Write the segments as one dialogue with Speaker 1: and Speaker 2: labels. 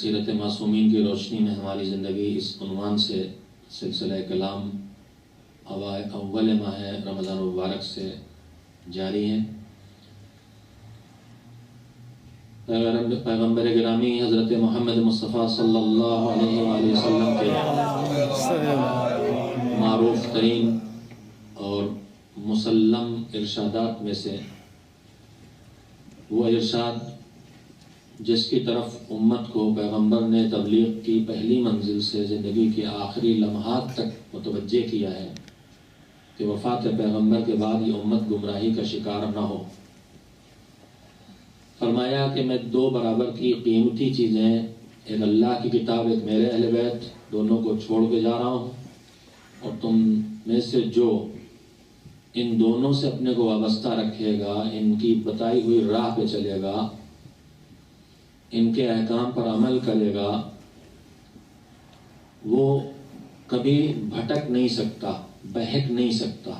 Speaker 1: سیرت معصومین کی روشنی میں ہماری زندگی اس عنوان سے سلسلہ کلام اول ماہ رمضان المبارک سے جاری ہے۔ پیغمبر گرامی حضرت محمد مصطفیٰ صلی اللہ علیہ وآلہ وسلم کے معروف ترین اور مسلم ارشادات میں سے وہ ارشاد جس کی طرف امت کو پیغمبر نے تبلیغ کی پہلی منزل سے زندگی کے آخری لمحات تک متوجہ کیا ہے کہ وفات پیغمبر کے بعد یہ امت گمراہی کا شکار نہ ہو۔ فرمایا کہ میں دو برابر کی قیمتی چیزیں، ایک اللہ کی کتاب، ایک میرے اہل بیت، دونوں کو چھوڑ کے جا رہا ہوں، اور تم میں سے جو ان دونوں سے اپنے کو وابستہ رکھے گا، ان کی بتائی ہوئی راہ پہ چلے گا، ان کے احکام پر عمل کرے گا، وہ کبھی بھٹک نہیں سکتا، بہک نہیں سکتا،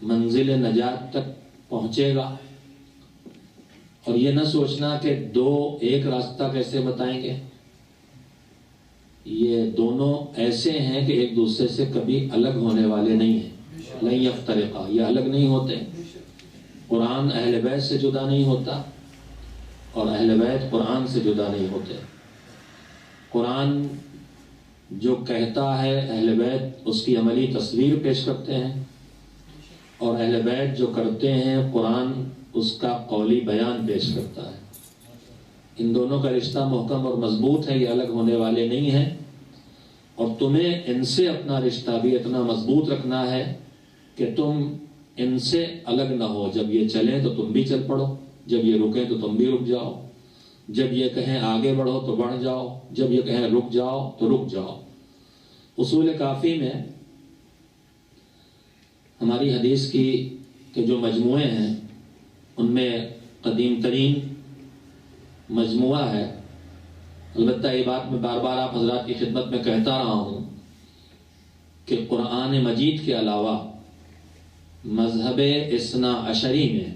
Speaker 1: منزل نجات تک پہنچے گا۔ اور یہ نہ سوچنا کہ دو ایک راستہ کیسے بتائیں گے، یہ دونوں ایسے ہیں کہ ایک دوسرے سے کبھی الگ ہونے والے نہیں ہیں، لن یفترقا، یہ الگ نہیں ہوتے۔ قرآن اہل بیت سے جدا نہیں ہوتا اور اہل بیت قرآن سے جدا نہیں ہوتے۔ قرآن جو کہتا ہے اہل بیت اس کی عملی تصویر پیش کرتے ہیں، اور اہل بیت جو کرتے ہیں قرآن اس کا قولی بیان پیش کرتا ہے۔ ان دونوں کا رشتہ محکم اور مضبوط ہے، یہ الگ ہونے والے نہیں ہیں، اور تمہیں ان سے اپنا رشتہ بھی اتنا مضبوط رکھنا ہے کہ تم ان سے الگ نہ ہو۔ جب یہ چلیں تو تم بھی چل پڑو، جب یہ رکیں تو تم بھی رک جاؤ، جب یہ کہیں آگے بڑھو تو بڑھ جاؤ، جب یہ کہیں رک جاؤ تو رک جاؤ۔ اصول کافی میں ہماری حدیث کی کہ جو مجموعے ہیں ان میں قدیم ترین مجموعہ ہے۔ البتہ یہ بات میں بار بار آپ حضرات کی خدمت میں کہتا رہا ہوں کہ قرآن مجید کے علاوہ مذہب اثنا عشری میں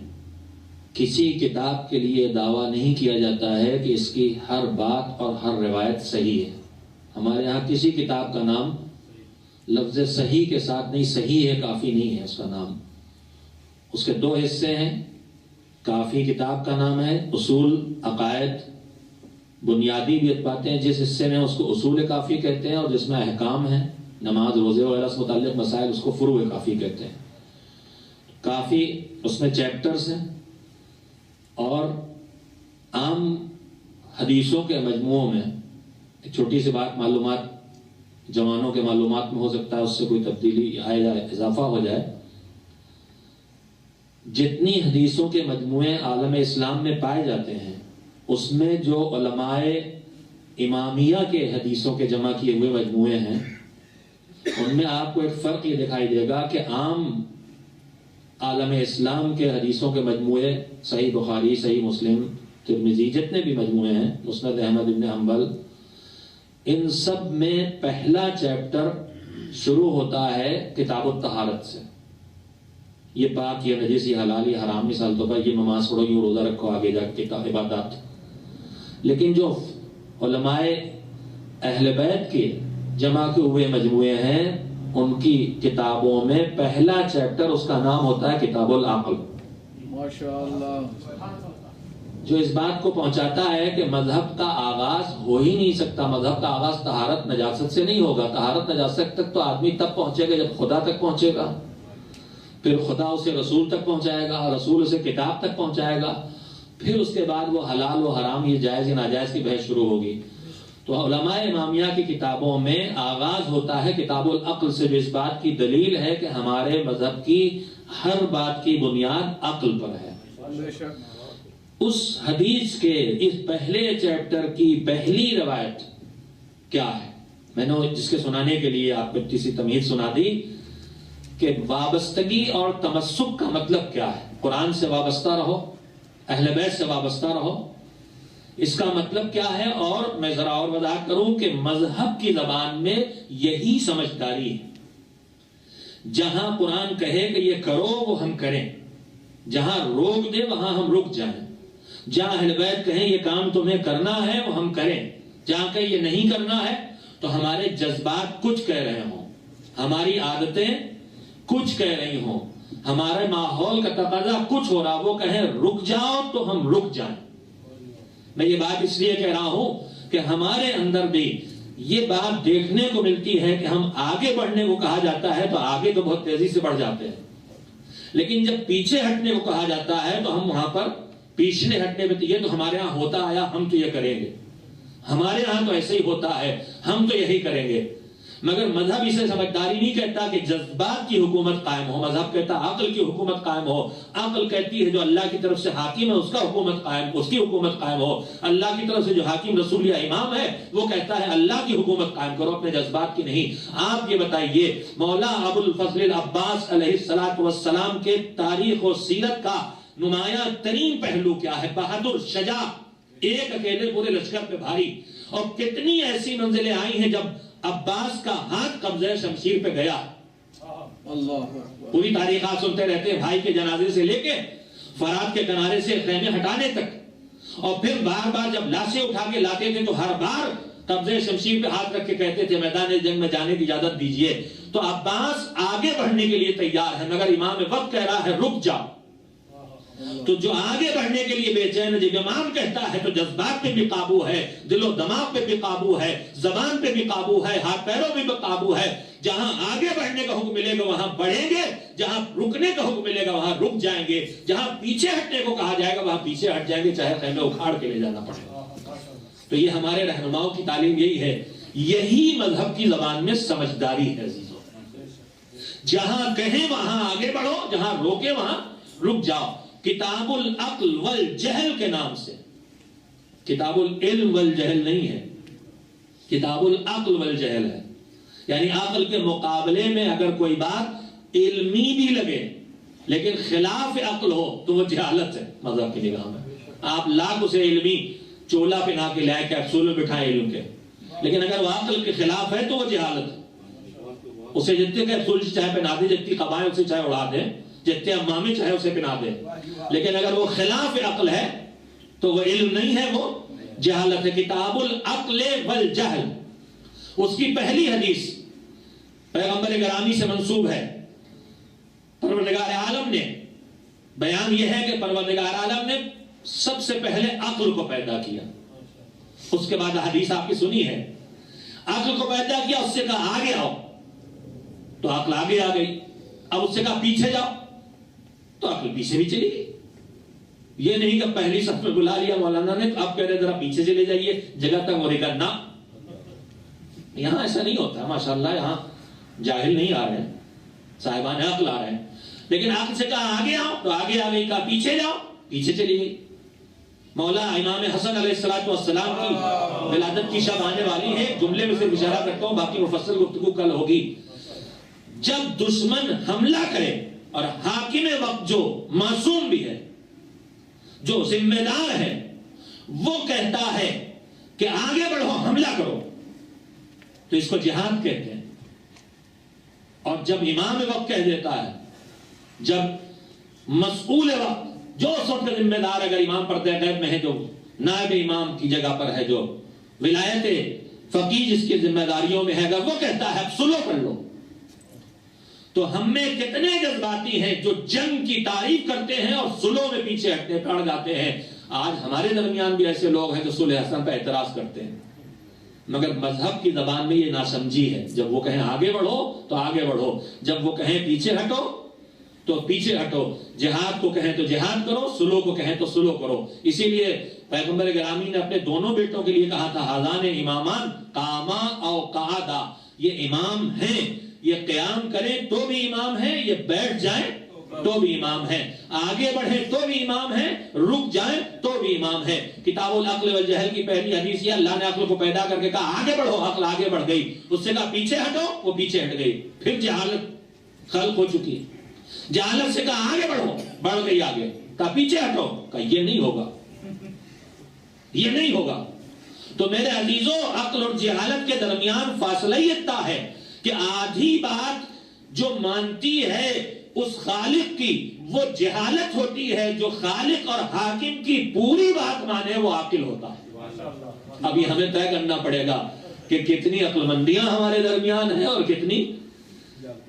Speaker 1: کسی کتاب کے لیے دعویٰ نہیں کیا جاتا ہے کہ اس کی ہر بات اور ہر روایت صحیح ہے۔ ہمارے ہاں کسی کتاب کا نام لفظ صحیح کے ساتھ نہیں، صحیح ہے کافی نہیں ہے اس کا نام۔ اس کے دو حصے ہیں، کافی کتاب کا نام ہے، اصول عقائد بنیادی بھی باتیں جس حصے میں اس کو اصول کافی کہتے ہیں، اور جس میں احکام ہیں، نماز روزے وغیرہ سے متعلق مسائل، اس کو فروع کافی کہتے ہیں۔ کافی اس میں چیپٹرز ہیں، اور عام حدیثوں کے مجموعوں میں ایک چھوٹی سی بات، معلومات جوانوں کے معلومات میں ہو سکتا ہے اس سے کوئی تبدیلی آئے جائے، اضافہ ہو جائے، جتنی حدیثوں کے مجموعے عالم اسلام میں پائے جاتے ہیں اس میں جو علماء امامیہ کے حدیثوں کے جمع کیے ہوئے مجموعے ہیں ان میں آپ کو ایک فرق یہ دکھائی دے گا کہ عام عالم اسلام کے حدیثوں کے مجموعے، صحیح بخاری، صحیح مسلم، ترمذی، جتنے بھی مجموعے ہیں، مسند احمد بن حنبل، ان سب میں پہلا چیپٹر شروع ہوتا ہے کتاب الطہارت سے۔ یہ پاک، یہ نجس، یہ حلال، یہ حرام، مثال طور پر یہ نماز پڑھو، یہ روزہ رکھو، آگے جا کے عبادات۔ لیکن جو علماء اہل بیت کے جمع کے ہوئے مجموعے ہیں ان کی کتابوں میں پہلا چیپٹر اس کا نام ہوتا ہے کتاب العقل، ماشاءاللہ، جو اس بات کو پہنچاتا ہے کہ مذہب کا آغاز ہو ہی نہیں سکتا، مذہب کا آغاز طہارت نجاست سے نہیں ہوگا۔ طہارت نجاست تک تو آدمی تب پہنچے گا جب خدا تک پہنچے گا، پھر خدا اسے رسول تک پہنچائے گا، رسول اسے کتاب تک پہنچائے گا، پھر اس کے بعد وہ حلال و حرام، یہ جائز یا ناجائز کی بحث شروع ہوگی۔ تو علماء امامیہ کی کتابوں میں آغاز ہوتا ہے کتاب العقل سے، جو اس بات کی دلیل ہے کہ ہمارے مذہب کی ہر بات کی بنیاد عقل پر ہے۔ اس حدیث کے اس پہلے چیپٹر کی پہلی روایت کیا ہے؟ میں نے جس کے سنانے کے لیے آپ کو کسی تمہید سنا دی کہ وابستگی اور تمسک کا مطلب کیا ہے۔ قرآن سے وابستہ رہو، اہل بیت سے وابستہ رہو، اس کا مطلب کیا ہے؟ اور میں ذرا اور وضاحت کروں کہ مذہب کی زبان میں یہی سمجھداری ہے۔ جہاں قرآن کہے کہ یہ کرو وہ ہم کریں، جہاں روک دے وہاں ہم رک جائیں، جہاں اہل بیت کہیں یہ کام تمہیں کرنا ہے وہ ہم کریں، جہاں کہیں یہ نہیں کرنا ہے تو ہمارے جذبات کچھ کہہ رہے ہوں، ہماری عادتیں کچھ کہہ رہی ہوں، ہمارے ماحول کا تقاضا کچھ ہو رہا، وہ کہیں رک جاؤ تو ہم رک جائیں۔ میں یہ بات اس لیے کہہ رہا ہوں کہ ہمارے اندر بھی یہ بات دیکھنے کو ملتی ہے کہ ہم آگے بڑھنے کو کہا جاتا ہے تو آگے تو بہت تیزی سے بڑھ جاتے ہیں، لیکن جب پیچھے ہٹنے کو کہا جاتا ہے تو ہم وہاں پر پیچھے ہٹنے میں، یہ تو ہمارے ہاں ہوتا آیا، ہم تو یہ کریں گے، ہمارے ہاں تو ایسے ہی ہوتا ہے، ہم تو یہی کریں گے۔ مگر مذہب اسے سمجھداری نہیں کہتا کہ جذبات کی حکومت قائم ہو، مذہب کہتا عقل کی حکومت قائم ہو۔ عقل کہتی ہے جو اللہ کی طرف سے حاکم ہے اس کا حکومت قائم، اس کی حکومت قائم ہو۔ اللہ کی طرف سے جو حاکم رسول یا امام ہے وہ کہتا ہے اللہ کی حکومت قائم کرو، اپنے جذبات کی نہیں۔ آپ یہ بتائیے مولا ابو الفضل العباس علیہ الصلوۃ والسلام کے تاریخ و سیرت کا نمایاں ترین پہلو کیا ہے؟ بہادر، شجاع، ایک اکیلے پورے لشکر پہ بھاری، اور کتنی ایسی منزلیں آئی ہیں جب عباس کا ہاتھ قبضہ شمشیر پہ گیا۔ پوری تاریخ آپ سنتے رہتے ہیں، بھائی کے جنازے سے لے کے فرات کے کنارے سے خیمے ہٹانے تک، اور پھر بار بار جب لاشیں اٹھا کے لاتے تھے تو ہر بار قبضہ شمشیر پہ ہاتھ رکھ کے کہتے تھے میدان جنگ میں جانے کی اجازت دیجیے۔ تو عباس آگے بڑھنے کے لیے تیار ہے، مگر امام وقت کہہ رہا ہے رک جاؤ۔ تو جو آگے بڑھنے کے لیے بے چین ہے، جب امام کہتا ہے تو جذبات پہ بھی قابو ہے، دل و دماغ پہ بھی قابو ہے، زبان پہ بھی قابو ہے، ہاتھ پیروں پہ بھی قابو ہے۔ جہاں آگے بڑھنے کا حکم ملے گا وہاں بڑھیں گے، جہاں رکنے کا حکم ملے گا وہاں رک جائیں گے، جہاں پیچھے ہٹنے کو کہا جائے گا وہاں پیچھے ہٹ جائیں گے، چاہے خیمے اکھاڑ کے لے جانا پڑے گا۔ تو یہ ہمارے رہنماؤں کی تعلیم یہی ہے، یہی مذہب کی زبان میں سمجھداری ہے عزیزوں۔ جہاں کہیں وہاں آگے بڑھو، جہاں روکے وہاں رک جاؤ۔ کتاب العقل والجہل کے نام سے، کتاب العلم والجہل نہیں ہے، کتاب العقل والجہل ہے، یعنی عقل کے مقابلے میں اگر کوئی بات علمی بھی لگے لیکن خلاف عقل ہو تو وہ جہالت ہے مذہب کی نگاہ میں۔ آپ لاکھ اسے علمی چولا پہنا کے لائے کیپسول بٹھائیں علم کے، لیکن اگر وہ عقل کے خلاف ہے تو وہ جہالت ہے۔ اسے جتنے کیپسول چاہے پہنا دے، جتنی قبائیں اسے چاہے اڑا دیں، جتنے امامے چاہے اسے پہنا دے، لیکن اگر وہ خلاف عقل ہے تو وہ علم نہیں ہے، وہ جہالت ہے۔ کتاب العقل والجہل، اس کی پہلی حدیث پیغمبر گرامی سے منسوب ہے۔ پروردگار عالم نے بیان یہ ہے کہ پروردگار عالم نے سب سے پہلے عقل کو پیدا کیا، اس کے بعد حدیث آپ کی سنی ہے، عقل کو پیدا کیا، اس سے کہا آگے آؤ تو عقل آگے آ گئی، اب اس سے کہا پیچھے جاؤ تو عقل پیچھے بھی چلی گئی۔ یہ نہیں کہ پہلی صف میں بلا لیا مولانا نے تو آپ کہہ رہے ذرا پیچھے چلے جائیے جگہ تک وہ کرنا، یہاں ایسا نہیں ہوتا ماشاءاللہ، یہاں جاہل نہیں آ رہے ہیں، صاحبان عقل آ رہے ہیں، لیکن عقل سے کہا آگے آؤ تو آگے آ گئی، کہا پیچھے جاؤ پیچھے چلی گئی۔ مولا امام حسن علیہ السلام کی ولادت کی شب آنے والی ہے، جملے میں صرف اشارہ کرتا ہوں، باقی مفصل گفتگو کل ہوگی۔ جب دشمن حملہ کرے اور حاکم وقت جو معصوم بھی ہے، جو ذمہ دار ہے، وہ کہتا ہے کہ آگے بڑھو حملہ کرو تو اس کو جہاد کہتے ہیں۔ اور جب امام وقت کہہ دیتا ہے، جب مسئول وقت جو اس وقت کا ذمہ دار اگر امام پردہ غیب میں ہے، جو نائب امام کی جگہ پر ہے، جو ولایت فقیہ جس کی ذمہ داریوں میں ہے، اگر وہ کہتا ہے اب سلو کر لو، تو ہم میں کتنے جذباتی ہیں جو جنگ کی تعریف کرتے ہیں اور سلو میں پیچھے ہٹنے پڑ جاتے ہیں۔ آج ہمارے درمیان بھی ایسے لوگ ہیں جو صلح حسن پہ اعتراض کرتے ہیں، مگر مذہب کی زبان میں یہ ناسمجھی ہے۔ جب وہ کہیں آگے بڑھو تو آگے بڑھو، جب وہ کہیں پیچھے ہٹو تو پیچھے ہٹو، جہاد کو کہیں تو جہاد کرو، سلو کو کہیں تو سلو کرو۔ اسی لیے پیغمبر گرامی نے اپنے دونوں بیٹوں کے لیے کہا تھا ہذان امامان قاما او قعدا، یہ امام ہیں، یہ قیام کریں تو بھی امام ہیں، یہ بیٹھ جائیں تو بھی امام ہیں، آگے بڑھیں تو بھی امام ہیں، رک جائیں تو بھی امام ہیں۔ کتاب العقل والجہل کی پہلی حدیث یہ، اللہ نے عقل کو پیدا کر کے کہا آگے بڑھو، عقل آگے بڑھ گئی، اس سے کہا پیچھے ہٹو، وہ پیچھے ہٹ گئی، پھر جہالت خلق ہو چکی ہے۔ جہالت سے کہا آگے بڑھو، بڑھ گئی آگے، کہا پیچھے ہٹو، کہا یہ نہیں ہوگا، یہ نہیں ہوگا۔ تو میرے عزیزوں، عقل اور جہالت کے درمیان فاصلہ ہی اتنا ہے کہ آدھی بات جو مانتی ہے اس خالق کی وہ جہالت ہوتی ہے جو خالق اور حاکم کی پوری بات مانے وہ عاقل ہوتا ہے۔ ابھی ہمیں طے کرنا پڑے گا کہ کتنی عقل مندیاں ہمارے درمیان ہیں اور کتنی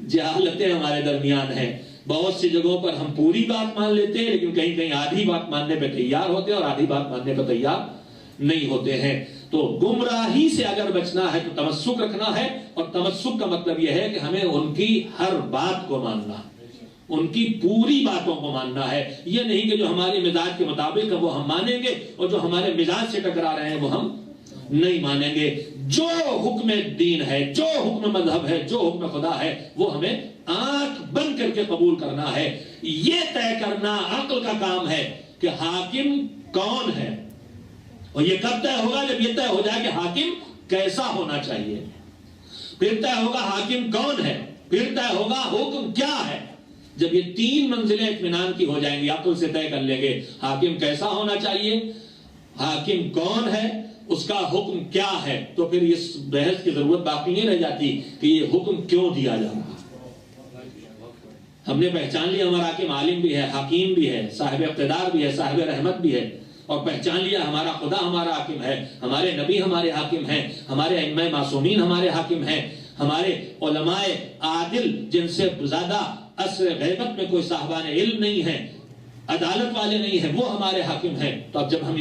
Speaker 1: جہالتیں ہمارے درمیان ہیں۔ بہت سی جگہوں پر ہم پوری بات مان لیتے ہیں، لیکن کہیں کہیں آدھی بات ماننے پہ تیار ہوتے ہیں اور آدھی بات ماننے پہ تیار نہیں ہوتے ہیں۔ تو گمراہی سے اگر بچنا ہے تو تمسک رکھنا ہے، اور تمسک کا مطلب یہ ہے کہ ہمیں ان کی ہر بات کو ماننا، ان کی پوری باتوں کو ماننا ہے۔ یہ نہیں کہ جو ہمارے مزاج کے مطابق ہے وہ ہم مانیں گے اور جو ہمارے مزاج سے ٹکرا رہے ہیں وہ ہم نہیں مانیں گے۔ جو حکم دین ہے، جو حکم مذہب ہے، جو حکم خدا ہے، وہ ہمیں آنکھ بند کر کے قبول کرنا ہے۔ یہ طے کرنا عقل کا کام ہے کہ حاکم کون ہے، اور یہ کب طے ہوگا؟ جب یہ طے ہو جائے کہ حاکم کیسا ہونا چاہیے، پھر طے ہوگا حاکم کون ہے، پھر طے ہوگا حکم کیا ہے۔ جب یہ تین منزلیں اطمینان کی ہو جائیں گی، عقل سے طے کر لیں گے حاکم کیسا ہونا چاہیے، حاکم کون ہے، اس کا حکم کیا ہے، تو پھر اس بحث کی ضرورت باقی نہیں رہ جاتی کہ یہ حکم کیوں دیا جا رہا۔ ہم نے پہچان لیا ہمارا حاکم عالم بھی ہے، حکیم بھی ہے، صاحب اقتدار بھی ہے، صاحب رحمت بھی ہے، اور پہچان لیا ہمارا خدا ہمارا حاکم ہے، ہمارے نبی ہمارے حاکم ہیں، ہمارے ائمہ معصومین ہمارے حاکم ہیں، ہمارے علماء عادل جن سے زیادہ عصر غیبت میں کوئی صاحبان علم نہیں ہے، عدالت والے نہیں ہیں، وہ ہمارے حاکم ہیں۔ تو اب جب ہم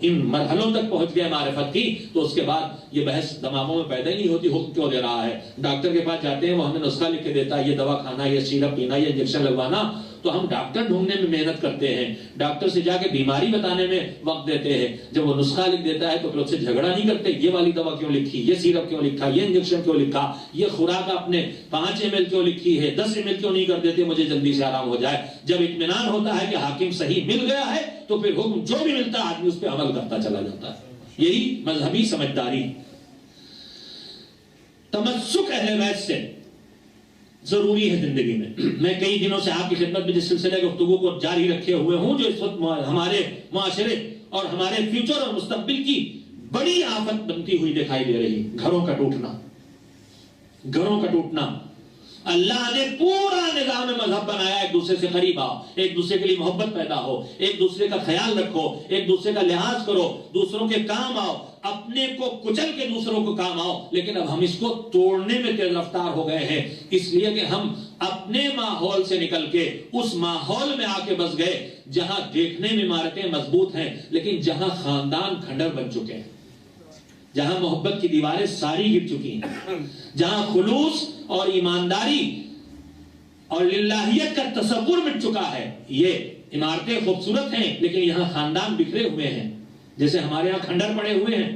Speaker 1: ان مرحلوں تک پہنچ گئے معرفت کی، تو اس کے بعد یہ بحث دماغوں میں پیدا ہی نہیں ہوتی حکم کیوں دے رہا ہے۔ ڈاکٹر کے پاس جاتے ہیں، وہ ہمیں نسخہ لکھ کے دیتا ہے، یہ دوا کھانا، یہ سیرپ پینا، یہ انجیکشن لگوانا، تو ہم ڈاکٹر ڈھونڈنے میں محنت کرتے ہیں، ڈاکٹر سے جا کے بیماری بتانے میں وقت دیتے ہیں۔ جب وہ نسخہ لکھ دیتا ہے تو پھر اس سے جھگڑا نہیں کرتے، یہ والی دوا کیوں لکھی، یہ سیرپ کیوں لکھا، یہ انجیکشن کیوں لکھا، یہ خوراک آپ نے 5 ml کیوں لکھی ہے، 10 ml کیوں نہیں کر دیتے مجھے جلدی سے آرام ہو جائے۔ جب اطمینان ہوتا ہے کہ حاکم صحیح مل گیا ہے تو پھر حکم جو بھی ملتا ہے آدمی اس پہ عمل کرتا چلا جاتا ہے۔ یہی مذہبی سمجھداری۔ تمسک اہل بیت سے ضروری ہے زندگی میں۔ میں کئی دنوں سے آپ کی خدمت میں جس سلسلے گفتگو کو جاری رکھے ہوئے ہوں، جو اس وقت ہمارے معاشرے اور ہمارے فیوچر اور مستقبل کی بڑی آفت بنتی ہوئی دکھائی دے رہی، گھروں کا ٹوٹنا، گھروں کا ٹوٹنا۔ اللہ نے پورا نظام مذہب بنایا، ایک دوسرے سے قریب آؤ، ایک دوسرے کے لیے محبت پیدا ہو، ایک دوسرے کا خیال رکھو، ایک دوسرے کا لحاظ کرو، دوسروں کے کام آؤ، اپنے کو کچل کے دوسروں کو کام آؤ۔ لیکن اب ہم اس کو توڑنے میں تیز رفتار ہو گئے ہیں، اس لیے کہ ہم اپنے ماحول سے نکل کے اس ماحول میں آ کے بس گئے جہاں دیکھنے میں عمارتیں مضبوط ہیں لیکن جہاں خاندان کھنڈر بن چکے ہیں، جہاں محبت کی دیواریں ساری گر چکی ہیں، جہاں خلوص اور ایمانداری اور للہیت کا تصور مٹ چکا ہے۔ یہ عمارتیں خوبصورت ہیں لیکن یہاں خاندان بکھرے ہوئے ہیں، جیسے ہمارے یہاں کھنڈر پڑے ہوئے ہیں۔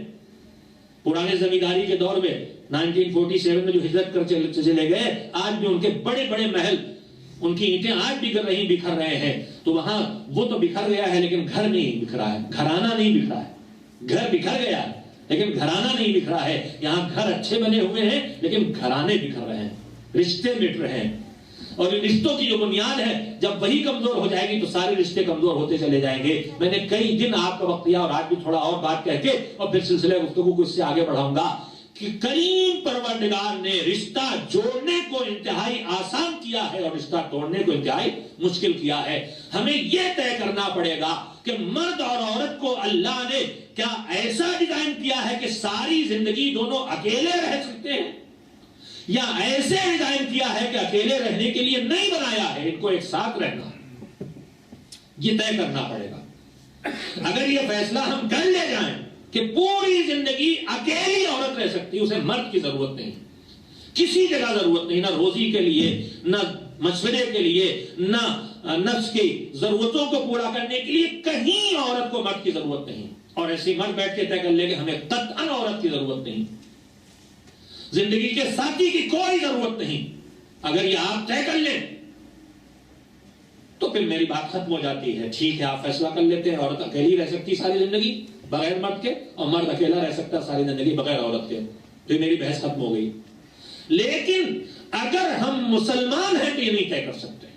Speaker 1: پرانے زمینداری کے دور میں 1947 میں جو ہجرت کر چلے گئے، آج بھی ان کے بڑے بڑے محل، ان کی اینٹیں آج بھی بکھر رہے ہیں۔ تو وہاں وہ تو بکھر گیا ہے لیکن گھر نہیں بکھرا ہے، گھرانہ نہیں بکھرا ہے۔ گھر بکھر گیا ہے لیکن گھرانہ نہیں بکھرا ہے۔ یہاں گھر اچھے بنے ہوئے ہیں لیکن گھرانے بکھر رہے ہیں، رشتے مٹ رہے ہیں۔ اور رشتوں کی جو بنیاد ہے جب وہی کمزور ہو جائے گی تو سارے رشتے کمزور ہوتے چلے جائیں گے۔ میں نے کئی دن آپ کا وقت دیا اور آج بھی تھوڑا اور بات کہہ کے اور پھر سلسلہ گفتگو کو اس سے آگے بڑھاؤں گا کہ کریم پروردگار نے رشتہ جوڑنے کو انتہائی آسان کیا ہے اور رشتہ توڑنے کو انتہائی مشکل کیا ہے۔ ہمیں یہ طے کرنا پڑے گا کہ مرد اور عورت کو اللہ نے کیا ایسا ڈیزائن کیا ہے کہ ساری زندگی دونوں اکیلے رہ سکتے ہیں، یا ایسے ڈیزائن کیا ہے کہ اکیلے رہنے کے لیے نہیں بنایا ہے، ان کو ایک ساتھ رہنا، یہ طے کرنا پڑے گا۔ اگر یہ فیصلہ ہم کر لے جائیں کہ پوری زندگی اکیلی عورت رہ سکتی، اسے مرد کی ضرورت نہیں، کسی جگہ ضرورت نہیں، نہ روزی کے لیے، نہ مشورے کے لیے، نہ نفس کی ضرورتوں کو پورا کرنے کے لیے، کہیں عورت کو مرد کی ضرورت نہیں۔ اور ایسی مرد بیٹھ کے طے کر لے کہ ہمیں قطعاً عورت کی ضرورت نہیں، زندگی کے ساتھی کی کوئی ضرورت نہیں۔ اگر یہ آپ طے کر لیں تو پھر میری بات ختم ہو جاتی ہے۔ ٹھیک ہے، آپ فیصلہ کر لیتے ہیں عورت اکیلی رہ سکتی ساری زندگی بغیر مرد کے، اور مرد اکیلا رہ سکتا ساری زندگی بغیر عورت کے، تو میری بحث ختم ہو گئی۔ لیکن اگر ہم مسلمان ہیں تو یہ نہیں طے کر سکتے،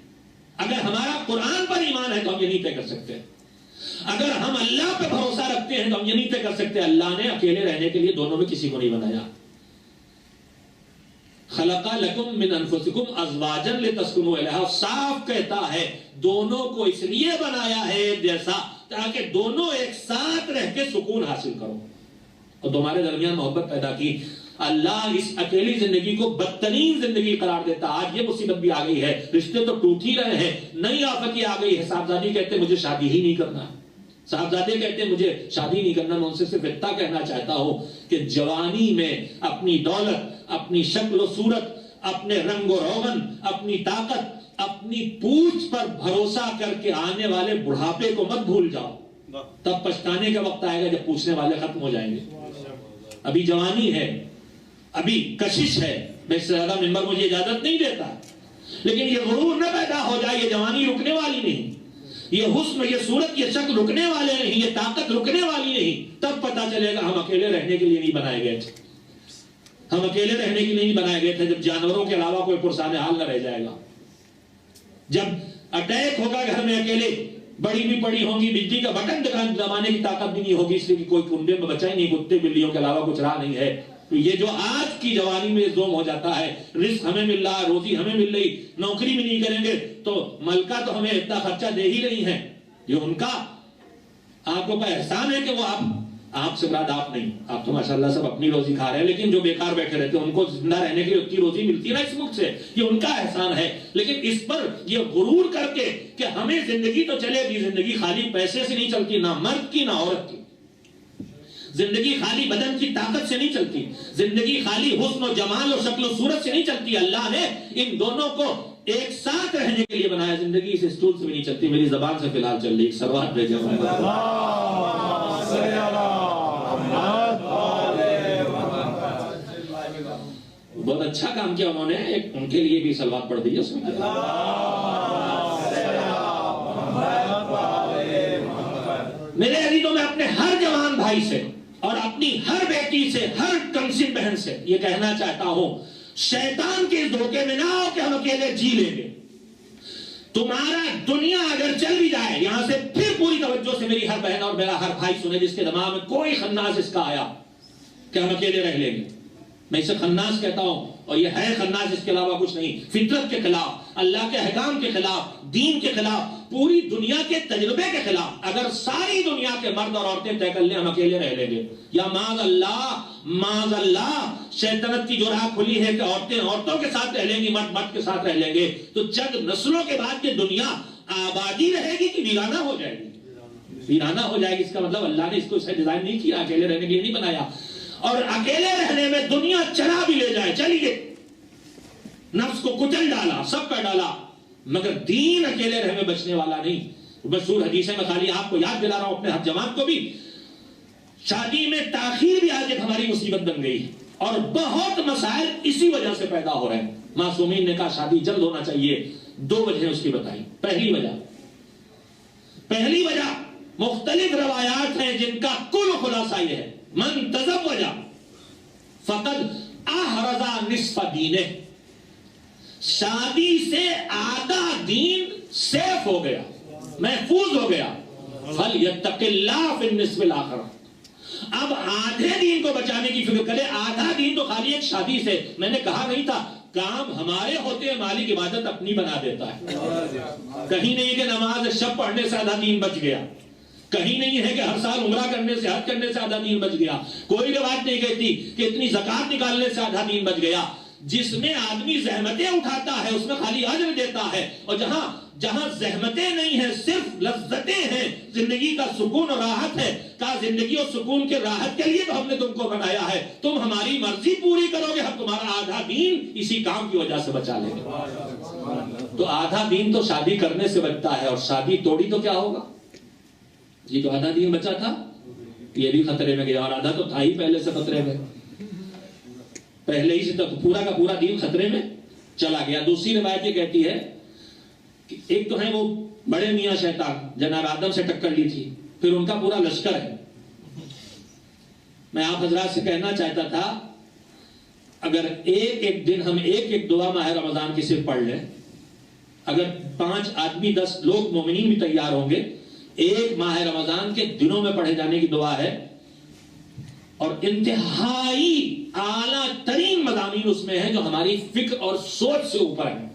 Speaker 1: اگر ہمارا قرآن پر ایمان ہے تو ہم یہ نہیں طے کر سکتے، اگر ہم اللہ پہ بھروسہ رکھتے ہیں تو ہم یہ نہیں طے کر سکتے اللہ نے اکیلے رہنے کے لیے دونوں میں کسی کو نہیں بنایا۔ خلق لکم من انفسکم ازواجا لتسکنوا الیہا، صاف کہتا ہے دونوں کو اس لیے بنایا ہے ایک جیسا تاکہ دونوں ایک ساتھ رہ کے سکون حاصل کرو اور تمہارے درمیان محبت پیدا کی۔ اللہ اس اکیلی زندگی کو بدترین زندگی قرار دیتا۔ آج یہ مصیبت بھی آ گئی ہے، رشتے تو ٹوٹ ہی رہے ہیں، نئی آفت آ گئی ہے، صاحبزادی کہتے مجھے شادی ہی نہیں کرنا، صاحبزادے کہتے ہیں مجھے شادی نہیں کرنا۔ میں ان سے صرف اتنا کہنا چاہتا ہوں کہ جوانی میں اپنی دولت، اپنی شکل و صورت، اپنے رنگ و روغن، اپنی طاقت، اپنی پوچھ پر بھروسہ کر کے آنے والے بڑھاپے کو مت بھول جاؤ، تب پچھتانے کا وقت آئے گا جب پوچھنے والے ختم ہو جائیں گے۔ ابھی جوانی ہے، ابھی کشش ہے، میں اس سے زیادہ ممبر مجھے اجازت نہیں دیتا، لیکن یہ غرور نہ پیدا ہو جائے یہ جوانی رکنے والی نہیں، یہ حسن، یہ صورت، یہ شکل رکنے والے نہیں، یہ طاقت رکنے والی نہیں۔ تب پتا چلے گا ہم اکیلے رہنے کے لیے نہیں بنائے گئے تھے، ہم اکیلے رہنے کے لیے نہیں بنائے گئے تھے، جب جانوروں کے علاوہ کوئی پرسان حال نہ رہ جائے گا، جب اٹیک ہوگا گھر میں اکیلے، بڑی بھی پڑی ہوں گی، بجلی کا بٹن دبانے کی طاقت بھی نہیں ہوگی، اس لیے کہ کوئی کنبے میں بچا ہی نہیں، کتے بلیوں کے علاوہ کچھ رہا نہیں ہے۔ تو یہ جو آج کی جوانی میں زوم ہو جاتا ہے، رزق ہمیں مل رہا ہے، روزی ہمیں مل رہی، نوکری بھی نہیں کریں گے تو ملکہ تو ہمیں اتنا خرچہ دے ہی نہیں ہے، یہ ان کا آپ کو احسان ہے کہ وہ آپ سے مراد آپ نہیں، آپ تو ماشاءاللہ سب اپنی روزی کھا رہے ہیں، لیکن جو بیکار بیٹھے رہتے ہیں ان کو زندہ رہنے کے لیے اتنی روزی ملتی ہے نا اس ملک سے، یہ ان کا احسان ہے۔ لیکن اس پر یہ غرور کر کے کہ ہمیں زندگی تو چلے گی، زندگی خالی پیسے سے نہیں چلتی، نہ مرد کی نہ عورت کی، زندگی خالی بدن کی طاقت سے نہیں چلتی، زندگی خالی حسن و جمال و شکل و صورت سے نہیں چلتی، اللہ نے ان دونوں کو ایک ساتھ رہنے کے لیے بنایا۔ زندگی اس اسٹول سے بھی نہیں چلتی، میری زبان سے فی الحال چل رہی، سروات بھیجے بہت اچھا کام کیا انہوں نے، ایک ان کے لیے بھی سلوات پڑھ دی اس میں۔ میرے عزیزوں، میں اپنے ہر جوان بھائی سے اور اپنی ہر بیٹی سے، ہر کمسن بہن سے یہ کہنا چاہتا ہوں، شیطان کے اس دھوکے میں نہ آؤ کہ ہم اکیلے جی لیں گے۔ تمہارا دنیا اگر چل بھی جائے، یہاں سے پھر پوری توجہ سے میری ہر بہن اور میرا ہر بھائی سنے جس کے دماغ میں کوئی خناس اس کا آیا کہ ہم اکیلے رہ لیں گے، میں اسے خناس کہتا ہوں، اور یہ ہے خناس، اس کے علاوہ کچھ نہیں، فطرت کے خلاف، اللہ کے احکام کے خلاف، دین کے خلاف، پوری دنیا کے تجربے کے خلاف۔ اگر ساری دنیا کے مرد اور عورتیں طے کر لیں ہم اکیلے رہ لیں گے، یا معاذ اللہ شیطنت کی جو راہ کھلی ہے کہ عورتیں عورتوں کے ساتھ رہ لیں گی، مرد مرد کے ساتھ رہ لیں گے، تو چند نسلوں کے بعد یہ دنیا آبادی رہے گی کہ ویرانہ ہو جائے گی؟ ویرانہ ہو جائے گی۔ اس کا مطلب اللہ نے اس کو اسے ڈیزائن نہیں کیا، اکیلے رہنے کے لیے نہیں بنایا۔ اور اکیلے رہنے میں دنیا چلا بھی لے جائے، چلیے، نفس کو کچل ڈالا، سب کا ڈالا، مگر دین اکیلے رہنے میں بچنے والا نہیں۔ مشہور حدیثیں میں خالی آپ کو یاد دلا رہا ہوں، اپنے ہر جماعت کو بھی، شادی میں تاخیر بھی آج ایک ہماری مصیبت بن گئی، اور بہت مسائل اسی وجہ سے پیدا ہو رہے ہیں۔ معصومین نے کہا شادی جلد ہونا چاہیے، 2 وجہیں اس کی بتائی۔ پہلی وجہ مختلف روایات ہیں جن کا کل خلاصہ یہ ہے، من تزوج فقد احرز نصف دینہ، شادی سے آدھا دین سیف ہو گیا، محفوظ ہو گیا۔ فَلْيَتَّقِ اللَّهَ فِي النِّصْفِ الْآخِرَةِ، اب آدھے دین کو بچانے کی فکر کرے۔ آدھا دین تو خالی ایک شادی سے، میں نے کہا نہیں تھا کام ہمارے ہوتے ہیں، مالک عبادت اپنی بنا دیتا ہے۔ کہیں نہیں کہ نماز شب پڑھنے سے آدھا دین بچ گیا، کہیں نہیں ہے کہ ہر سال عمرہ کرنے سے، حج کرنے سے آدھا دین بچ گیا، کوئی روایت نہیں کہتی کہ اتنی زکات نکالنے سے آدھا دین بچ گیا۔ جس میں آدمی زحمتیں اٹھاتا ہے اس میں خالی اجر دیتا ہے، اور جہاں زحمتیں نہیں ہیں، صرف لذتیں ہیں، زندگی کا سکون اور راحت ہے، کہا زندگی اور سکون کے راحت کے لیے تو ہم نے تم کو بنایا ہے، تم ہماری مرضی پوری کرو گے، ہم تمہارا آدھا دین اسی کام کی وجہ سے بچا لیں گے۔ تو آدھا دین تو شادی کرنے سے بچتا ہے، اور شادی توڑی تو کیا ہوگا؟ یہ تو آدھا دین بچا تھا، یہ بھی خطرے میں گیا، اور آدھا تو تھا ہی پہلے سے خطرے میں، پہلے ہی سے تو پورا کا پورا دین خطرے میں چلا گیا۔ دوسری روایت یہ کہتی ہے کہ ایک تو ہے وہ بڑے میاں شیطان، جناب آدم سے ٹکر لی تھی، پھر ان کا پورا لشکر ہے۔ میں آپ حضرات سے کہنا چاہتا تھا، اگر ایک دن ہم ایک دعا ماہ رمضان کی صرف پڑھ لیں، اگر 5 آدمی 10 لوگ مومنین بھی تیار ہوں گے، ایک ماہ رمضان کے دنوں میں پڑھے جانے کی دعا ہے، اور انتہائی اعلیٰ ترین مضامین اس میں ہیں جو ہماری فکر اور سوچ سے اوپر ہیں.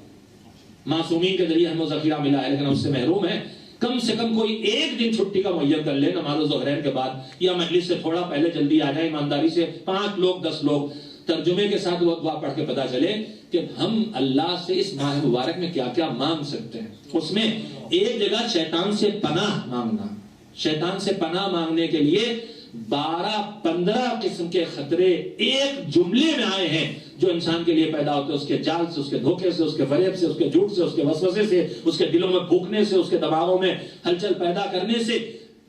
Speaker 1: معصومین کے ذریعے ہمیں ذخیرہ ملا ہے لیکن ہم اس سے محروم ہیں. کم سے کم کوئی ایک دن چھٹی کا معین کر لے نماز ظہرین کے بعد یا مجلس سے تھوڑا پہلے جلدی آ جائے, ایمانداری سے 5 لوگ 10 لوگ ترجمے کے ساتھ وہ دعا پڑھ کے پتا چلے کہ ہم اللہ سے اس ماہ مبارک میں کیا کیا مانگ سکتے ہیں. اس میں ایک جگہ شیطان سے پناہ مانگنا, شیطان سے پناہ مانگنے کے لیے 12-15 قسم کے خطرے ایک جملے میں آئے ہیں جو انسان کے لیے پیدا ہوتے ہیں, اس کے جال سے, اس کے دھوکے سے, اس کے فریب سے, اس کے جھوٹ سے, اس کے وسوسے سے, اس کے دلوں میں بھوکنے سے, اس کے دماغوں میں ہلچل پیدا کرنے سے,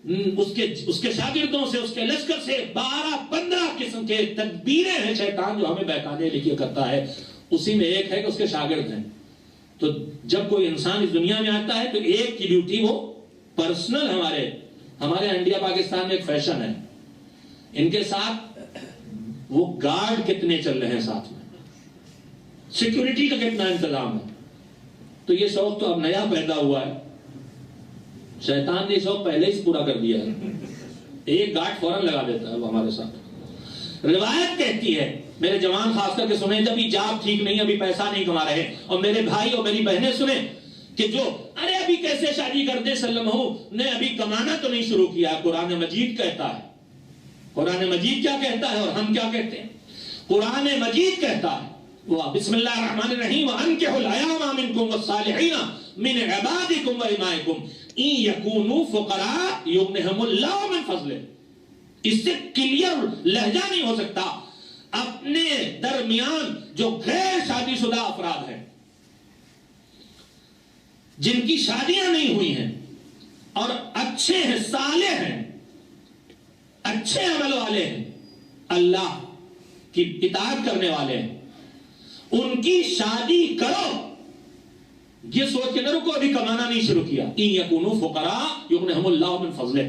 Speaker 1: اس کے شاگردوں سے, اس کے لشکر سے 12-15 قسم کے تدبیریں ہیں شیطان جو ہمیں بہکانے کے لیے کرتا ہے. اسی میں ایک ہے کہ اس کے شاگرد ہیں. تو جب کوئی انسان اس دنیا میں آتا ہے تو ایک کی ڈیوٹی وہ پرسنل, ہمارے انڈیا پاکستان میں ایک فیشن ہے, ان کے ساتھ وہ گارڈ کتنے چل رہے ہیں, ساتھ میں سیکیورٹی کا کتنا انتظام ہے. تو یہ شوق تو اب نیا پیدا ہوا ہے, شیطان نے شوق پہلے ہی پورا کر دیا ہے. ایک گارڈ فوراً لگا دیتا ہے وہ ہمارے ساتھ. روایت کہتی ہے, میرے جوان خاص کر کے سنیں, جب ابھی جاب ٹھیک نہیں, ابھی پیسہ نہیں کما رہے, اور میرے بھائی اور میری بہنیں سنیں کہ جو ارے ابھی کیسے شادی کر دے سلمہ نے ابھی کمانا تو نہیں شروع کیا. قرآن مجید کہتا ہے, قرآن مجید کیا کہتا ہے اور ہم کیا کہتے ہیں. قرآن مجید کہتا ہے بسم اللہ الرحمن الرحیم وَأَنكِحُوا الْأَيَامَ مِنكُمْ وَالصَّالِحِينَ مِنْ عِبَادِكُمْ وَإِمَائِكُمْ إِن يَكُونُوا فُقَرَاءَ يُغْنِهُمُ اللَّهُ مِنْ فَضْلِهِ. اس سے کلیئر لہجہ نہیں ہو سکتا. اپنے درمیان جو غیر شادی شدہ افراد ہیں, جن کی شادیاں نہیں ہوئی ہیں اور اچھے ہیں, صالح ہیں, اچھے عمل والے ہیں, اللہ کی اطاعت کرنے والے ہیں, ان کی شادی کرو. یہ سوچ کے نہ رکو ابھی کمانا نہیں شروع کیا. ان یکونوا فقراء یغنیہم اللہ من فضلہ.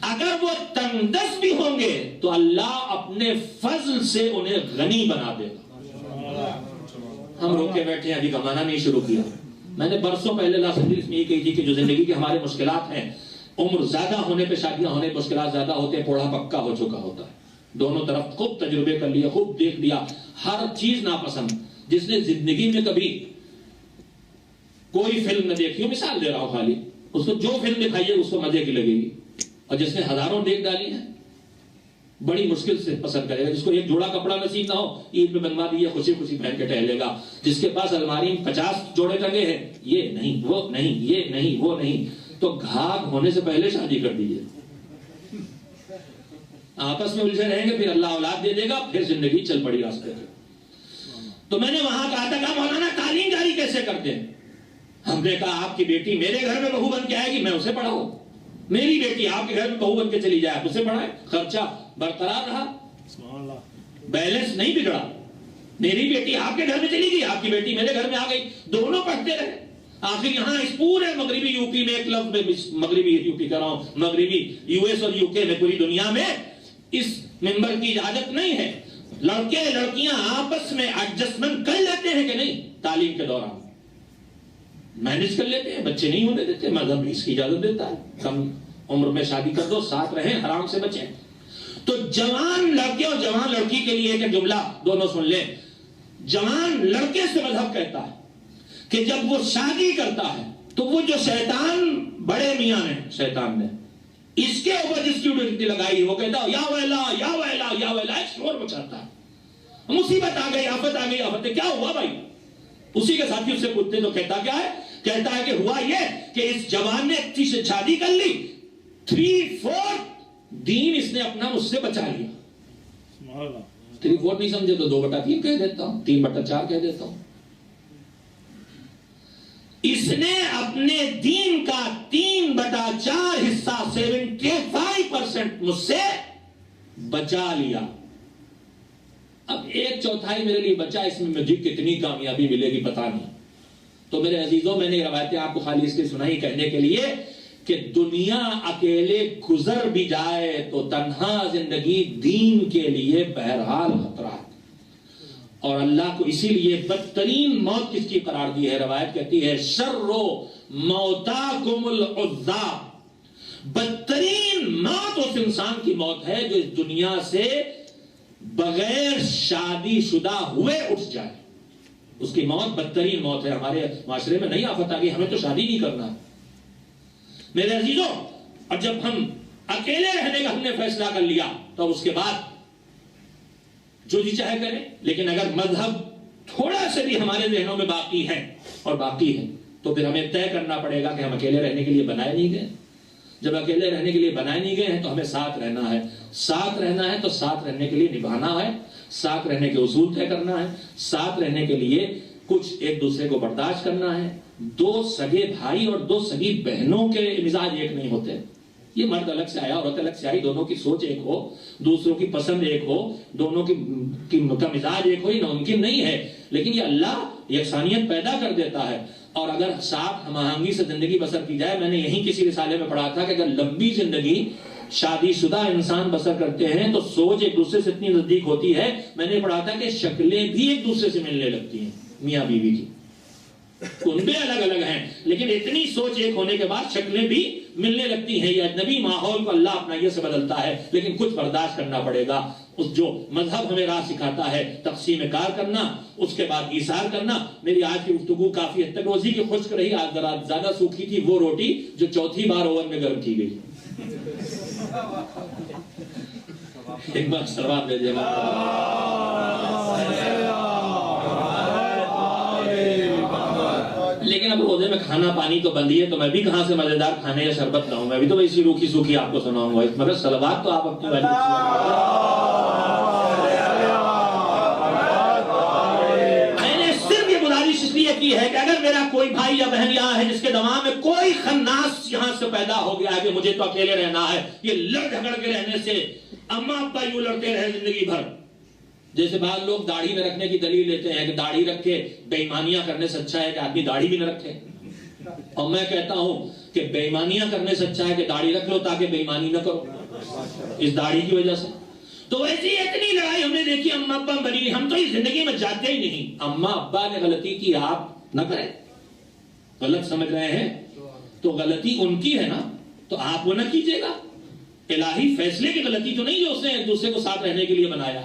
Speaker 1: اگر وہ تنگ دست بھی ہوں گے تو اللہ اپنے فضل سے انہیں غنی بنا دے گا. ہم روکے بیٹھے ہیں, ابھی کمانا نہیں شروع کیا. میں نے برسوں پہلے لاس اینجلس میں یہ کہی تھی کہ جو زندگی کے ہمارے مشکلات ہیں, عمر زیادہ ہونے پہ شادیاں ہونے پہ مشکلات زیادہ ہوتے ہیں, پوڑا پکا ہو چکا ہوتا ہے. دونوں طرف خوب تجربے کر لیا, خوب دیکھ لیا, ہر چیز ناپسند. جس نے زندگی میں کبھی کوئی فلم نہ دیکھی ہو, مثال دے رہا ہوں خالی, اس کو جو فلم دکھائیے اس کو مزے کی لگے گی, اور جس نے ہزاروں دیکھ ڈالی ہیں بڑی مشکل سے پسند کرے گا. جس کو ایک جوڑا کپڑا نصیب نہ ہو, عید میں بنوا دیے, خوشی خوشی پہن کے ٹہلے گا. جس کے پاس الماری میں 50 جوڑے لگے ہیں, یہ نہیں وہ نہیں, یہ نہیں وہ نہیں, تو گھاگ ہونے سے پہلے شادی کر دیجیے. آپس میں الجھے رہیں گے, پھر اللہ اولاد دے دے گا, پھر زندگی چل پڑی راستے پہ. تو میں نے وہاں کہا تھا کہ مولانا تعلیم جاری کیسے کرتے ہیں. ہم نے کہا آپ کی بیٹی میرے گھر میں بہو بن کے آئے گی, میں اسے پڑھاؤں. میری بیٹی آپ کے گھر میں بہو بن کے چلی جائے, آپ اسے پڑھائیں. خرچہ برقرار رہا, بیلنس نہیں بگڑا. میری بیٹی آپ کے گھر میں چلی گئی, آپ کی بیٹی میرے گھر میں آ گئی, دونوں پڑھتے رہے. آخر یہاں اس پورے مغربی یو پی میں, ایک لفظ میں مغربی یو پی کر رہا ہوں, مغربی یو ایس اور یو کے میں, پوری دنیا میں اس ممبر کی اجازت نہیں ہے. لڑکے لڑکیاں آپس میں ایڈجسٹمنٹ کر لیتے ہیں کہ نہیں, تعلیم کے دوران مینج کر لیتے ہیں, بچے نہیں ہونے دیتے, مذہب اس کی اجازت دیتا ہے. کم عمر میں شادی کر دو, ساتھ رہیں, حرام سے بچیں. تو جوان لڑکے اور جوان لڑکی کے لیے ایک جملہ دونوں سن لیں. جوان لڑکے سے مذہب کہتا ہے کہ جب وہ شادی کرتا ہے تو وہ جو شیطان بڑے میاں نے, شیطان نے اس کے اوپر جس کی ڈیوٹی لگائی, وہ کہتا ہے یا ویلا یا ویلا یا ویلا, ایک شور مچاتا ہے. مصیبت آ گئی, آفت آ گئی, آفت کیا ہوا بھائی. اسی کے ساتھی اس سے پوچھتے تو کہتا کیا ہے, کہتا ہے کہ ہوا یہ کہ اس جوان نے اچھی سے شادی کر لی, 3/4 دین اس نے اپنا مجھ سے بچا لیا. 3/4 نہیں سمجھے تو 2/3 کہہ دیتا ہوں, 3/4 کہہ دیتا ہوں. اس نے اپنے دین کا 3/4 حصہ 75% مجھ سے بچا لیا. اب 1/4 میرے لیے بچا, اس میں مجھے کتنی کامیابی ملے گی پتا نہیں. تو میرے عزیزوں, میں نے روایتیں آپ کو خالی اس کی سنائی کہنے کے لیے کہ دنیا اکیلے گزر بھی جائے تو تنہا زندگی دین کے لیے بہرحال خطرہ ہے. اور اللہ کو اسی لیے بدترین موت کس کی قرار دی ہے. روایت کہتی ہے شر موتاکم العزا بدترین موت اس انسان کی موت ہے جو اس دنیا سے بغیر شادی شدہ ہوئے اٹھ جائے. اس کی موت بدترین موت ہے. ہمارے معاشرے میں نہیں آفت آ گئی ہمیں تو شادی نہیں کرنا. میرے عزیزوں، اور جب ہم اکیلے رہنے کا ہم نے فیصلہ کر لیا تو اس کے بعد جو جی چاہے کریں. لیکن اگر مذہب تھوڑا سے بھی ہمارے ذہنوں میں باقی ہے اور باقی ہے تو پھر ہمیں طے کرنا پڑے گا کہ ہم اکیلے رہنے کے لیے بنائے نہیں گئے. جب اکیلے رہنے کے لیے بنائے نہیں گئے ہیں تو ہمیں ساتھ رہنا ہے. ساتھ رہنا ہے تو ساتھ رہنے کے لیے نبھانا ہے، ساتھ رہنے کے اصول طے کرنا ہے، ساتھ رہنے کے لیے کچھ ایک دوسرے کو برداشت کرنا ہے. دو سگے بھائی اور دو سگی بہنوں کے مزاج ایک نہیں ہوتے. یہ مرد الگ سے آیا عورت الگ سے آئی، دونوں کی سوچ ایک ہو، دوسروں کی پسند ایک ہو، دونوں کی مزاج ایک ہو، یہ ناممکن نہیں ہے. لیکن یہ اللہ یکسانیت پیدا کر دیتا ہے. اور اگر ساتھ ہم آہنگی سے زندگی بسر کی جائے، میں نے یہیں کسی رسالے میں پڑھا تھا کہ اگر لمبی زندگی شادی شدہ انسان بسر کرتے ہیں تو سوچ ایک دوسرے سے اتنی نزدیک ہوتی ہے. میں نے پڑھا تھا کہ شکلیں بھی ایک دوسرے سے ملنے لگتی ہیں. میاں بیوی کی ان بھی الگ الگ ہیں لیکن اتنی سوچ ایک ہونے کے بعد شکلیں بھی ملنے لگتی ہیں. یہ اجنبی ماحول کو اللہ اپنائیے سے بدلتا ہے لیکن کچھ برداشت کرنا پڑے گا. اس جو مذہب ہمیں راہ سکھاتا ہے تقسیم کار کرنا، اس کے بعد ایثار کرنا. میری آج کی گفتگو کافی حد تک روزی کی خشک رہی. آج ذرا زیادہ سوکھی تھی وہ روٹی جو چوتھی بار اوون میں گرم کی گئی. ایک بار سلوات دے دیا. لیکن اب روزے میں کھانا پانی تو بند ہی ہے تو میں بھی کہاں سے مزیدار کھانے یا شربت لاؤں. میں بھی تو اسی روکھی سوکھی آپ کو سناؤں گا. مگر صلوات تو آپ اپنی والی. میں نے صرف یہ گزارش اس لیے کی ہے کہ اگر میرا کوئی بھائی یا بہن یہاں ہے جس کے دماغ میں کوئی خناس یہاں سے پیدا ہو گیا ہے کہ مجھے تو اکیلے رہنا ہے، یہ لڑ جھگڑ کے رہنے سے اماں ابا یوں لڑتے رہے زندگی بھر. جیسے بعض لوگ داڑھی میں رکھنے کی دلیل لیتے ہیں کہ داڑھی رکھ کے بے ایمانیاں کرنے سے اچھا ہے کہ آدمی داڑھی بھی نہ رکھے. اور میں کہتا ہوں کہ بے ایمانیاں کرنے سے اچھا ہے کہ داڑھی رکھ لو تاکہ بے ایمانی نہ کرو اس داڑھی کی وجہ سے. تو ایسی اتنی لڑائی ہم نے دیکھی اماں ابا بنی. ہم تو اس زندگی میں جاتے ہی نہیں. اماں ابا نے غلطی کی آپ نہ کریں. غلط سمجھ رہے ہیں تو غلطی ان کی ہے نا، تو آپ وہ نہ کیجیے گا. الہی فیصلے کی غلطی تو نہیں جو اس نے ایک دوسرے کو ساتھ رہنے کے لیے بنایا.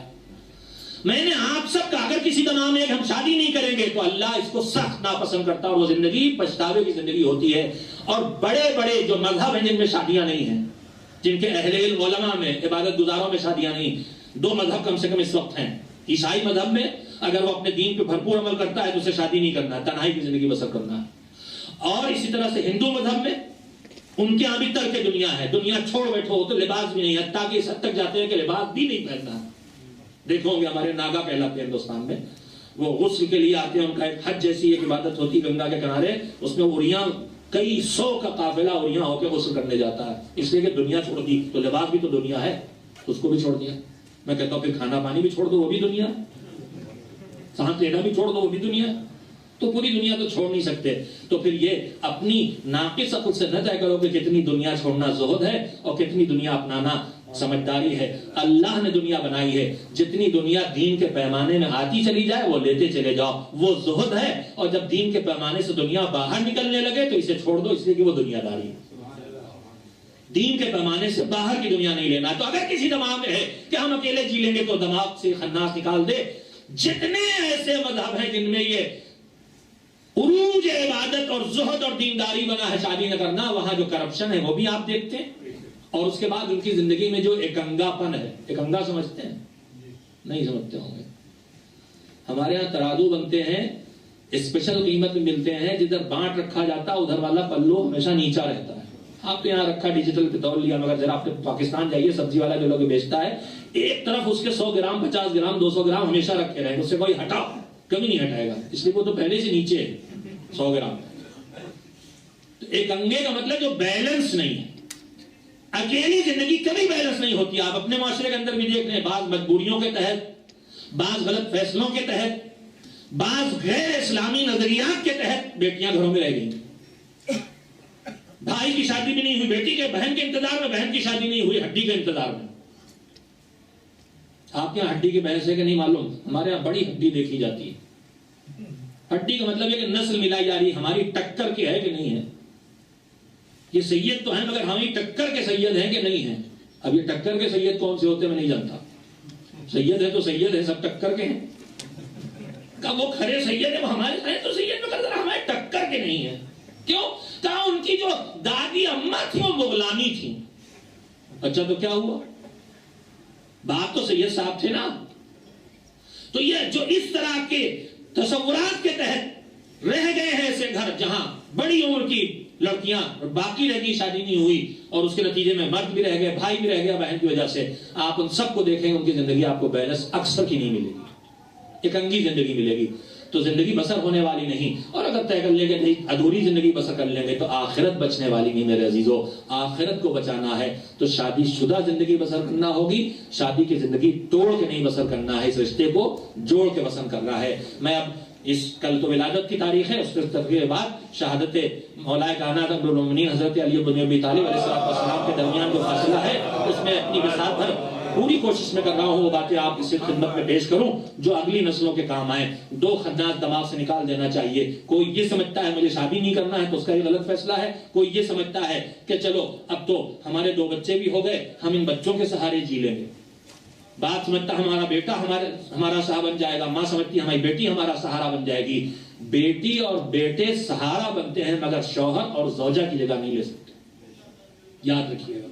Speaker 1: میں نے آپ سب کا اگر کسی کا نام ہے کہ ہم شادی نہیں کریں گے تو اللہ اس کو سخت ناپسند کرتا ہے اور وہ زندگی پچھتاوے کی زندگی ہوتی ہے. اور بڑے بڑے جو مذہب ہیں جن میں شادیاں نہیں ہیں، جن کے اہل علم علماء میں عبادت گزاروں میں شادیاں نہیں، دو مذہب کم سے کم اس وقت ہیں. عیسائی مذہب میں اگر وہ اپنے دین پہ بھرپور عمل کرتا ہے تو اسے شادی نہیں کرنا ہے، تنہائی کی زندگی بسر کرنا ہے. اور اسی طرح سے ہندو مذہب میں ان کے یہاں بھی ترک دنیا ہے. دنیا چھوڑ بیٹھو تو لباس بھی نہیں، حتیٰ کہ اس حد تک جاتے ہیں کہ لباس بھی نہیں پہننا. دیکھو گے ہمارے ناگا کہلاتے ہیں ہندوستان میں، وہ غسل کے لیے آتے ہیں. ان کا ایک حج جیسی ایک عبادت ہوتی ہے گنگا کے کنارے، اس میں اوریاں کئی سو کا قافلہ اوریاں ہو کے غسل کرنے جاتا ہے. اس لیے کہ دنیا چھوڑ دی تو لباس بھی تو دنیا ہے، اس کو بھی چھوڑ دیا. میں کہتا ہوں پھر کھانا پانی بھی چھوڑ دو وہ بھی دنیا، سانس لینا بھی چھوڑ دو وہ بھی دنیا. تو پوری دنیا تو چھوڑ نہیں سکتے. تو پھر یہ اپنی ناقص عقل سے نہ طے کرو کہ کتنی دنیا چھوڑنا زہد ہے اور کتنی دنیا اپنانا سمجھداری ہے. اللہ نے دنیا بنائی ہے، جتنی دنیا دین کے پیمانے میں آتی چلی جائے وہ لیتے چلے جاؤ، وہ زہد ہے. اور جب دین کے پیمانے سے دنیا باہر نکلنے لگے تو اسے چھوڑ دو، اس لیے کہ وہ دنیا داری ہے. دین کے پیمانے سے باہر کی دنیا نہیں لینا. تو اگر کسی دماغ میں ہے کہ ہم اکیلے جی لیں گے تو دماغ سے خناس نکال دے. جتنے ایسے مذہب ہیں جن میں یہ عروج عبادت اور زہد اور دینداری بنا ہے شادی نہ کرنا، وہاں جو کرپشن ہے وہ بھی آپ دیکھتے ہیں. اور اس کے بعد ان کی زندگی میں جو ایکنگا پن ہے، ایکنگا سمجھتے ہیں؟ نہیں سمجھتے ہوں گے. ہمارے ہاں ترازو بنتے ہیں، اسپیشل قیمت میں ملتے ہیں. جدھر بانٹ رکھا جاتا ہے ادھر والا پلو ہمیشہ نیچا رہتا ہے. آپ کے یہاں رکھا ڈیجیٹل پہ تول لیا، مگر ذرا آپ پاکستان جائیے سبزی والا جو لوگ بیچتا ہے ایک طرف اس کے 100 گرام 50 گرام 200 گرام ہمیشہ رکھے رہے، اس سے کوئی ہٹا کبھی نہیں ہٹائے گا، اس لیے وہ تو پہلے سے نیچے ہے 100 گرام. تو ایک انگے کا مطلب جو بیلنس نہیں ہے. اکیلی زندگی کبھی بیلنس نہیں ہوتی. آپ اپنے معاشرے کے اندر بھی دیکھ رہے ہیں، بعض مجبوریوں کے تحت، بعض غلط فیصلوں کے تحت، بعض غیر اسلامی نظریات کے تحت بیٹیاں گھروں میں رہ گئی. بھائی کی شادی بھی نہیں ہوئی بیٹی کے، بہن کے انتظار میں، بہن کی شادی نہیں ہوئی ہڈی کے انتظار میں. آپ کے یہاں ہڈی کی بحث ہے کہ نہیں معلوم، ہمارے یہاں بڑی ہڈی دیکھی جاتی ہے. ہڈی کا مطلب ہے کہ نسل ملائی جا رہی، ہماری ٹکر کی ہے کہ نہیں ہے. یہ سید تو ہیں مگر ہم ہی ٹکر کے سید ہیں کہ نہیں ہیں؟ اب یہ ٹکر کے سید کون سے ہوتے میں نہیں جانتا. سید ہے تو سید ہے، سب ٹکر کے ہیں. کہا وہ کھڑے سید ہیں، وہ ہمارے ہیں تو سید میں ذرا ہمارے ٹکر کے نہیں ہیں. کیوں؟ کہا ان کی جو دادی اماں تھی وہ مغلانی تھی. اچھا تو کیا ہوا؟ باپ تو سید صاحب تھے نا. تو یہ جو اس طرح کے تصورات کے تحت رہ گئے ہیں ایسے گھر جہاں بڑی عمر کی لڑکیاں باقی رہ گئی، شادی نہیں ہوئی، اور اس کے نتیجے میں مرد بھی رہ گئے، بھائی بھی رہ گیا بہن کی وجہ سے، آپ ان سب کو دیکھیں ان کی زندگی آپ کو بیلنس اکثر کی نہیں ملے گی، ایک انگی زندگی ملے گی. تو زندگی بسر ہونے والی نہیں. اور اگر طے کر لیں گے نہیں ادھوری زندگی بسر کر لیں گے تو آخرت بچنے والی نہیں میرے عزیزو. آخرت کو بچانا ہے تو شادی شدہ زندگی بسر کرنا ہوگی. شادی کی زندگی توڑ کے نہیں بسر کرنا ہے، اس رشتے کو جوڑ کے بسر کرنا ہے. میں اب اس کل تو ولادت کی تاریخ ہے، اس کے بعد شہادت مولا کائنات ام حضرت علی بن ابی طالب علیہ السلام کے درمیان جو فاصلہ ہے اس میں اپنی وسعت بھر پوری کوشش میں کر رہا ہوں وہ باتیں آپ کی خدمت میں پیش کروں جو اگلی نسلوں کے کام آئیں. دو خدمات دماغ سے نکال دینا چاہیے. کوئی یہ سمجھتا ہے مجھے شادی نہیں کرنا ہے تو اس کا یہ غلط فیصلہ ہے. کوئی یہ سمجھتا ہے کہ چلو اب تو ہمارے 2 بچے بھی ہو گئے، ہم ان بچوں کے سہارے جی لیں گے. باپ سمجھتا ہمارا بیٹا ہمارا سہارا بن جائے گا، ماں سمجھتی ہماری بیٹی ہمارا سہارا بن جائے گی. بیٹی اور بیٹے سہارا بنتے ہیں مگر شوہر اور زوجہ کی جگہ نہیں لے سکتے. یاد رکھیے گا،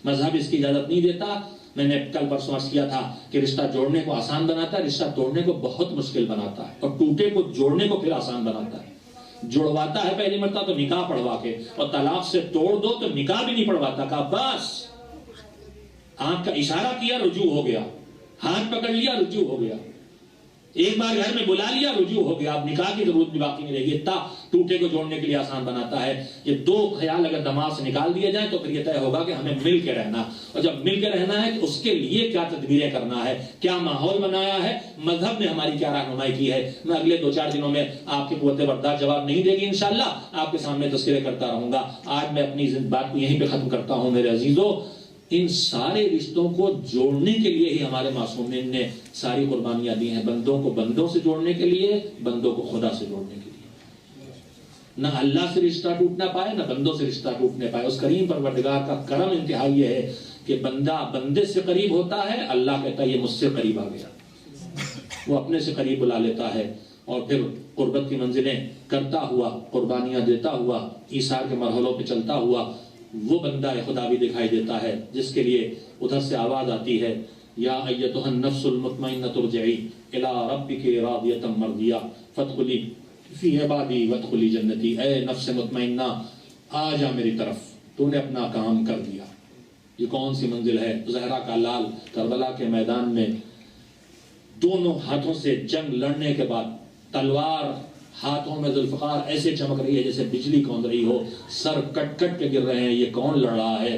Speaker 1: مذہب اس کی اجازت نہیں دیتا. میں نے کل پرسوں عرض کیا تھا کہ رشتہ جوڑنے کو آسان بناتا ہے، رشتہ توڑنے کو بہت مشکل بناتا ہے، اور ٹوٹے کو جوڑنے کو پھر آسان بناتا ہے. جڑواتا ہے پہلی مرتبہ تو نکاح پڑھوا کے، اور طلاق سے توڑ دو تو نکاح بھی نہیں پڑھواتا. کہا بس آنکھ کا اشارہ کیا رجوع ہو گیا، ہاتھ پکڑ لیا رجوع ہو گیا، ایک بار گھر میں بلا لیا رجوع ہو گیا. اب نکاح کی ضرورت بھی باقی نہیں رہے گی. ٹوٹے کو جوڑنے کے لیے آسان بناتا ہے. یہ 2 خیال اگر دماغ سے نکال دیے جائیں تو پھر یہ طے ہوگا کہ ہمیں مل کے رہنا. اور جب مل کے رہنا ہے تو اس کے لیے کیا تدبیریں کرنا ہے، کیا ماحول بنایا ہے، مذہب نے ہماری کیا رہنمائی کی ہے. میں اگلے 2-4 دنوں میں آپ کی قوت برداشت جواب نہیں دے گی انشاءاللہ، آپ کے سامنے تذکرے کرتا رہوں گا. آج میں اپنی بات کو یہیں پہ ختم کرتا ہوں میرے عزیزو. ان سارے رشتوں کو جوڑنے کے لیے ہی ہمارے معصومین نے ساری قربانیاں دی ہیں. بندوں کو بندوں سے جوڑنے کے لیے، بندوں کو خدا سے جوڑنے کے لیے. نہ اللہ سے رشتہ ٹوٹنا پائے نہ بندوں سے رشتہ ٹوٹنے پائے. اس کریم پروردگار کا کرم انتہائی یہ ہے کہ بندہ بندے سے قریب ہوتا ہے، اللہ کہتا ہے یہ مجھ سے قریب آ گیا. وہ اپنے سے قریب بلا لیتا ہے اور پھر قربت کی منزلیں کرتا ہوا، قربانیاں دیتا ہوا، ایثار کے مرحلوں پہ چلتا ہوا وہ بندہ خدا بھی دکھائی دیتا ہے جس کے لیے ادھر سے آواز آتی ہے یا ایتها النفس المطمئنہ ارجعی الی ربک راضیۃ مرضیہ فادخلی فی عبادی وادخلی جنتی. اے نفس مطمئنہ آ جا میری طرف، تو نے اپنا کام کر دیا. یہ کون سی منزل ہے؟ زہرا کا لال کربلا کے میدان میں دونوں ہاتھوں سے جنگ لڑنے کے بعد تلوار ہاتھوں میں ذوالفقار ایسے چمک رہی ہے جیسے بجلی کون رہی ہو، سر کٹ کٹ کے گر رہے ہیں. یہ کون لڑ رہا ہے؟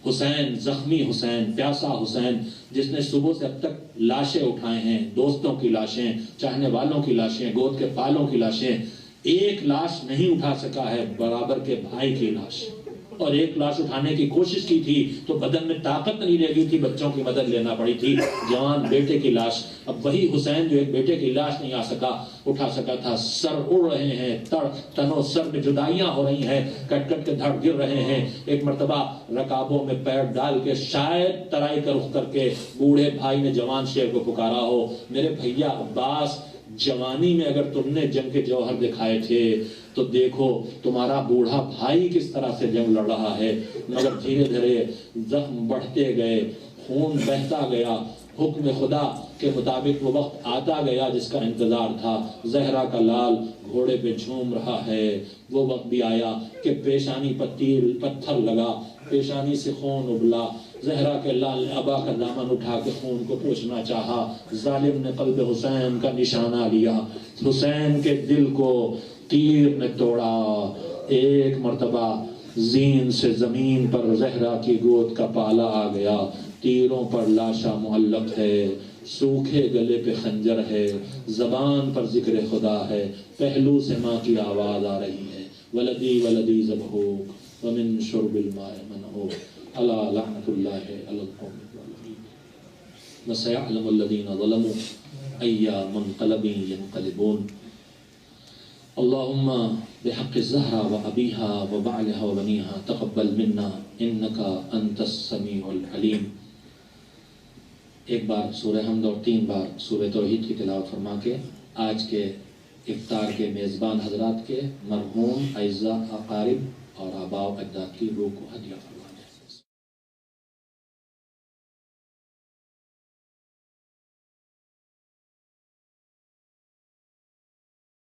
Speaker 1: حسین، زخمی حسین، پیاسا حسین، جس نے صبح سے اب تک لاشیں اٹھائے ہیں، دوستوں کی لاشیں، چاہنے والوں کی لاشیں، گود کے پالوں کی لاشیں. ایک لاش نہیں اٹھا سکا ہے برابر کے بھائی کی لاش. اور ایک لاش اٹھانے کی کوشش کی تھی تو بدن میں طاقت نہیں رہ گئی تھی، بچوں کی مدد لینا پڑی تھی. جوان بیٹے کی لاش. اب وہی حسین جو ایک بیٹے کی لاش نہیں اٹھا سکا تھا. سر اڑ رہے ہیں، تنوں سر میں جدائیاں ہو رہی ہیں، کٹ کٹ کے دھڑ گر رہے ہیں. ایک مرتبہ رکابوں میں پیر ڈال کے شاید ترائی کا رخ کر کے بوڑھے بھائی نے جوان شیر کو پکارا ہو، میرے بھیا عباس، جوانی میں اگر تم نے جنگ کے جوہر دکھائے تھے تو دیکھو تمہارا بوڑھا بھائی کس طرح سے جنگ لڑ رہا ہے. مگر دھیرے دھیرے زخم بڑھتے گئے، خون بہتا گیا. حکم خدا کے مطابق وہ وقت آتا گیا جس کا انتظار تھا. زہرا کا لال گھوڑے پہ جھوم رہا ہے. وہ وقت بھی آیا کہ پیشانی پتھر لگا، پیشانی سے خون ابلا. زہرا کے لال نے ابا کا دامن اٹھا کے خون کو پوچھنا چاہا. ظالم نے قلب حسین کا نشانہ لیا، حسین کے دل کو تیر نے توڑا. ایک مرتبہ زین سے زمین پر زہرا کی گود کا پالا آ گیا. تیروں پر لاشا معلق ہے، سوکھے گلے پہ خنجر ہے، زبان پر ذکر خدا ہے، پہلو سے ماں کی آواز آ رہی ہے، ولدی ولدی ذبحوک ومن شرب الماء منعوک الا لعنت اللہ علی القوم الظالمین وسيعلم الذین ظلموا ای منقلب ینقلبون. اللہم بحق الزہرا و ابیہا و بعلہا و بنیہا تقبل منا انکا انت السمیع العلیم۔ ایک بار سورہ حمد اور 3 بار سورہ توحید کی تلاوت فرما کے آج کے افطار کے میزبان حضرات کے مرحوم اعزاء اقارب اور آباء و اجداد کی روح کو ہدیہ فرما۔